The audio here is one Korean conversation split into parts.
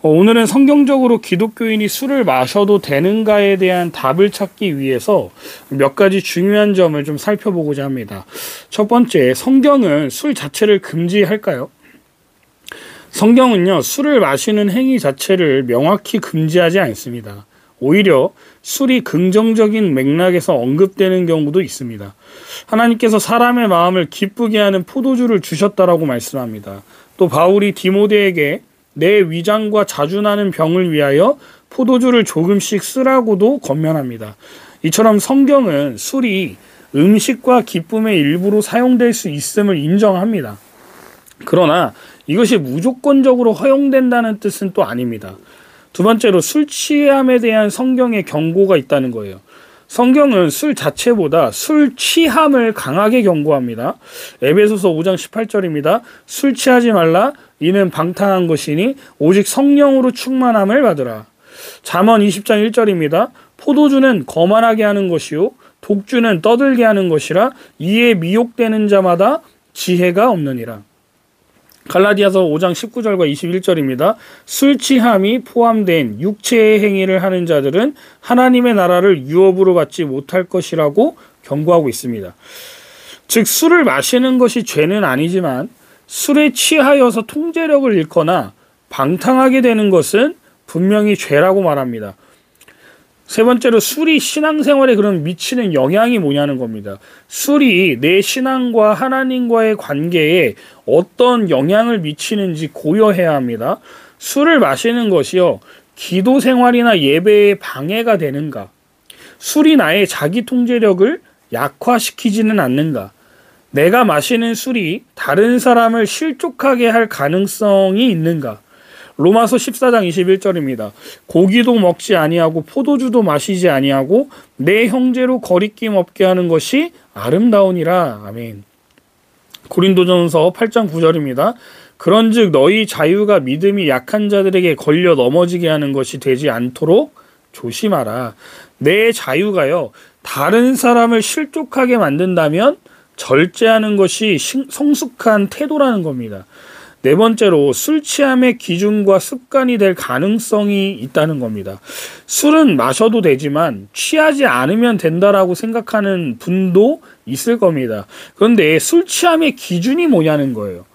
오늘은 성경적으로 기독교인이 술을 마셔도 되는가에 대한 답을 찾기 위해서 몇 가지 중요한 점을 좀 살펴보고자 합니다. 첫 번째, 성경은 술 자체를 금지할까요? 성경은요, 술을 마시는 행위 자체를 명확히 금지하지 않습니다. 오히려 술이 긍정적인 맥락에서 언급되는 경우도 있습니다. 하나님께서 사람의 마음을 기쁘게 하는 포도주를 주셨다라고 말씀합니다. 또 바울이 디모데에게 내 위장과 자주 나는 병을 위하여 포도주를 조금씩 쓰라고도 권면합니다. 이처럼 성경은 술이 음식과 기쁨의 일부로 사용될 수 있음을 인정합니다. 그러나 이것이 무조건적으로 허용된다는 뜻은 또 아닙니다. 두 번째로 술 취함에 대한 성경의 경고가 있다는 거예요. 성경은 술 자체보다 술 취함을 강하게 경고합니다. 에베소서 5장 18절입니다. 술 취하지 말라. 이는 방탕한 것이니 오직 성령으로 충만함을 받으라. 잠언 20장 1절입니다. 포도주는 거만하게 하는 것이요 독주는 떠들게 하는 것이라 이에 미혹되는 자마다 지혜가 없느니라. 갈라디아서 5장 19절과 21절입니다. 술 취함이 포함된 육체의 행위를 하는 자들은 하나님의 나라를 유업으로 받지 못할 것이라고 경고하고 있습니다. 즉 술을 마시는 것이 죄는 아니지만 술에 취하여서 통제력을 잃거나 방탕하게 되는 것은 분명히 죄라고 말합니다. 세 번째로 술이 신앙생활에 그럼 미치는 영향이 뭐냐는 겁니다. 술이 내 신앙과 하나님과의 관계에 어떤 영향을 미치는지 고려해야 합니다. 술을 마시는 것이요, 기도 생활이나 예배에 방해가 되는가? 술이 나의 자기 통제력을 약화시키지는 않는가? 내가 마시는 술이 다른 사람을 실족하게 할 가능성이 있는가? 로마서 14장 21절입니다. 고기도 먹지 아니하고 포도주도 마시지 아니하고 내 형제로 거리낌 없게 하는 것이 아름다우니라. 아멘. 고린도전서 8장 9절입니다. 그런즉 너희 자유가 믿음이 약한 자들에게 걸려 넘어지게 하는 것이 되지 않도록 조심하라. 내 자유가요, 다른 사람을 실족하게 만든다면 절제하는 것이 성숙한 태도라는 겁니다. 네 번째로 술 취함의 기준과 습관이 될 가능성이 있다는 겁니다. 술은 마셔도 되지만 취하지 않으면 된다라고 생각하는 분도 있을 겁니다. 그런데 술 취함의 기준이 뭐냐는 거예요.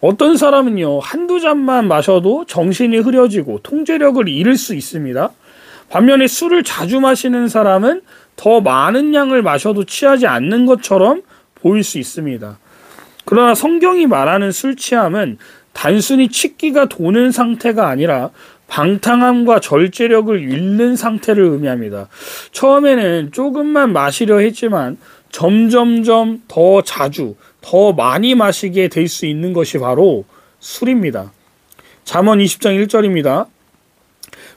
어떤 사람은요, 한두 잔만 마셔도 정신이 흐려지고 통제력을 잃을 수 있습니다. 반면에 술을 자주 마시는 사람은 더 많은 양을 마셔도 취하지 않는 것처럼 보일 수 있습니다. 그러나 성경이 말하는 술 취함은 단순히 취기가 도는 상태가 아니라 방탕함과 절제력을 잃는 상태를 의미합니다. 처음에는 조금만 마시려 했지만 점점점 더 자주, 더 많이 마시게 될 수 있는 것이 바로 술입니다. 잠언 20장 1절입니다.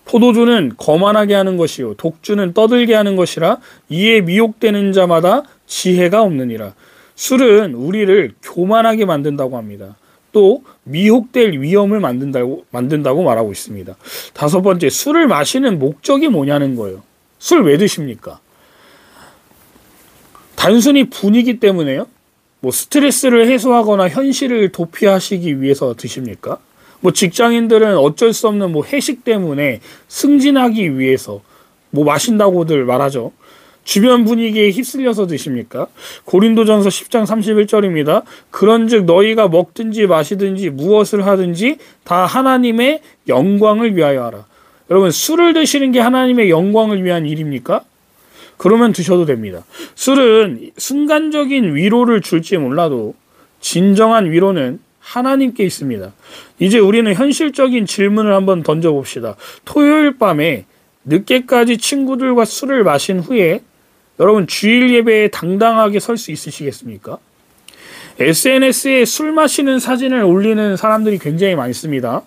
포도주는 거만하게 하는 것이요 독주는 떠들게 하는 것이라 이에 미혹되는 자마다 지혜가 없느니라. 술은 우리를 교만하게 만든다고 합니다. 또 미혹될 위험을 만든다고 말하고 있습니다. 다섯 번째, 술을 마시는 목적이 뭐냐는 거예요. 술 왜 드십니까? 단순히 분위기 때문에요? 뭐 스트레스를 해소하거나 현실을 도피하시기 위해서 드십니까? 뭐 직장인들은 어쩔 수 없는 뭐 회식 때문에 승진하기 위해서 뭐 마신다고들 말하죠. 주변 분위기에 휩쓸려서 드십니까? 고린도전서 10장 31절입니다. 그런즉 너희가 먹든지 마시든지 무엇을 하든지 다 하나님의 영광을 위하여 하라. 여러분, 술을 드시는 게 하나님의 영광을 위한 일입니까? 그러면 드셔도 됩니다. 술은 순간적인 위로를 줄지 몰라도 진정한 위로는 하나님께 있습니다. 이제 우리는 현실적인 질문을 한번 던져봅시다. 토요일 밤에 늦게까지 친구들과 술을 마신 후에 여러분 주일 예배에 당당하게 설 수 있으시겠습니까? SNS에 술 마시는 사진을 올리는 사람들이 굉장히 많습니다.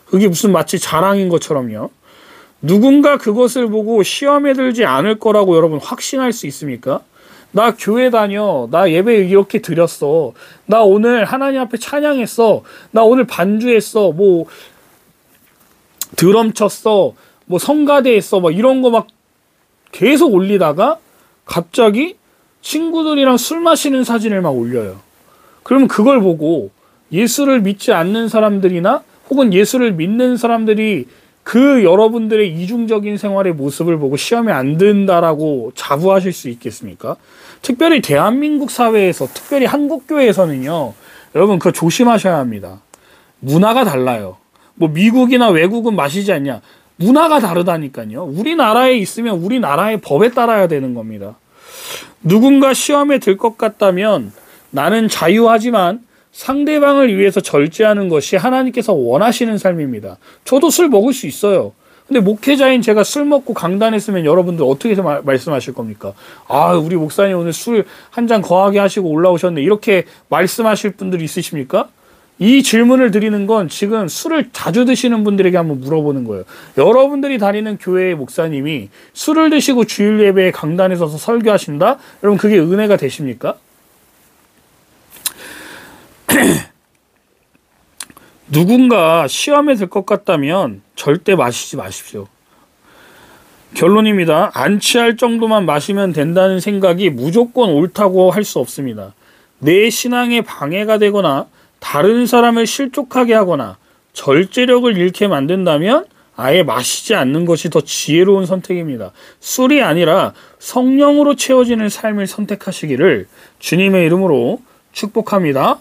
그게 무슨 마치 자랑인 것처럼요. 누군가 그것을 보고 시험에 들지 않을 거라고 여러분 확신할 수 있습니까? 나 교회 다녀. 나 예배 이렇게 드렸어. 나 오늘 하나님 앞에 찬양했어. 나 오늘 반주했어. 뭐 드럼 쳤어. 뭐 성가대 했어. 막 이런 거 막 계속 올리다가 갑자기 친구들이랑 술 마시는 사진을 막 올려요. 그러면 그걸 보고 예수를 믿지 않는 사람들이나 혹은 예수를 믿는 사람들이 그 여러분들의 이중적인 생활의 모습을 보고 시험에 안 든다라고 자부하실 수 있겠습니까? 특별히 대한민국 사회에서, 특별히 한국교회에서는요, 여러분 그거 조심하셔야 합니다. 문화가 달라요. 뭐 미국이나 외국은 마시지 않냐. 문화가 다르다니까요. 우리나라에 있으면 우리나라의 법에 따라야 되는 겁니다. 누군가 시험에 들 것 같다면 나는 자유하지만 상대방을 위해서 절제하는 것이 하나님께서 원하시는 삶입니다. 저도 술 먹을 수 있어요. 근데 목회자인 제가 술 먹고 강단했으면 여러분들 어떻게 말씀하실 겁니까? 아, 우리 목사님 오늘 술 한 잔 거하게 하시고 올라오셨네. 이렇게 말씀하실 분들이 있으십니까? 이 질문을 드리는 건 지금 술을 자주 드시는 분들에게 한번 물어보는 거예요. 여러분들이 다니는 교회의 목사님이 술을 드시고 주일 예배에 강단에 서서 설교하신다? 여러분 그게 은혜가 되십니까? 누군가 시험에 들 것 같다면 절대 마시지 마십시오. 결론입니다. 안 취할 정도만 마시면 된다는 생각이 무조건 옳다고 할 수 없습니다. 내 신앙에 방해가 되거나 다른 사람을 실족하게 하거나 절제력을 잃게 만든다면 아예 마시지 않는 것이 더 지혜로운 선택입니다. 술이 아니라 성령으로 채워지는 삶을 선택하시기를 주님의 이름으로 축복합니다.